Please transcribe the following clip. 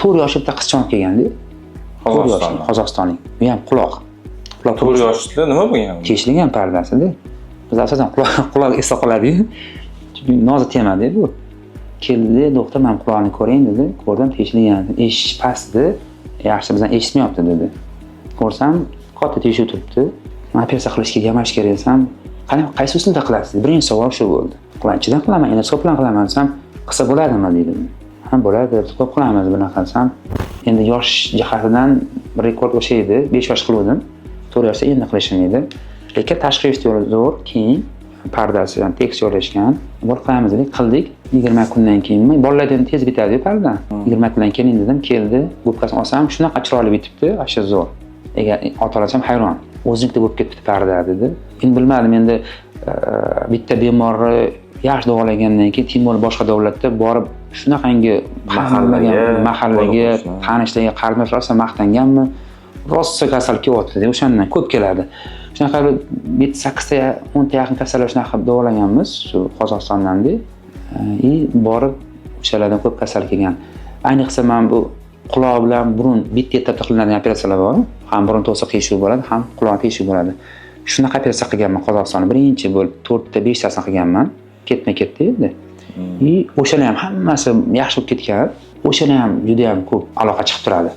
4 yoshli bitta qizcha olib kelganda. Qozog'istonlik. Bu ham quloq. 4 yoshli nima bo'lgan? Teshilgan pardasida. Biz asosan quloq esda qoladi-yu. Chunki nozik temada bu. Keldi, doktor, men quloqni ko'ring dedi. Ko'rdim, teshilgan. Eshish pastdi. Yaxshi bizdan eshitmayapti dedi. Ko'rsam, katta teshib turibdi. Men operatsiya qilishga yamash kerak desam, qaysi usulda qilasiz? Birinchi savol shu bo'ldi. Qanchadan qilaman? Endoskop bilan qilaman desam, qilsa bo'ladimi dedim. Ha, bo'ladi, ko'p qilamiz bunaqa desam. Endi yosh jihatidan rekord o'sha edi. 5 yosh qilgandim. 4 yoshda endi qilishim edi. Lekin tashqi yo'li zo'r, keyin pardasi ham tekis joylashgan. Bor qilamiz dedik, qildik. 20 kundan keyin bolalardan tez bitadi parda. 20 kundan keyin dedim, keldi, gubkasini olsam, shunaqa chiroyli bitibdi, asha zo'r. Ota-onam hayron. O'zingda bo'lib ketibdi parda dedi. Endi bilmadim, endi bitta bemorni yaxshi davolagandan keyin timol boshqa davlatda borib shunaqangi mahallaga, tanishlarga qardosh rosa maqtanganmi? Rosa kasal kelyapti deb o'shandan ko'p keladi. Shunaqa 7-8 ta, 10 ta yaqin kasallar shunaqa davolaganmiz, shu Qozog'istondan deb. Borib o'shalardan ko'p kasal kelgan. Ayniqsa men bu quloq bilan burun bitta etapda qilinadigan operatsiyalar bor. Ham burun to'siq teshish bo'ladi, ham quloq teshish bo'ladi. Shunaqa operatsiya qilganman Qozog'istonda. Birinchi bo'lib 4 ta 5 tasini qilganman. Ketma-ketda edi. O'shalar ham hammasi yaxshi bo'lib ketgan. O'shalar ham juda ham ko'p aloqa chiqib turadi.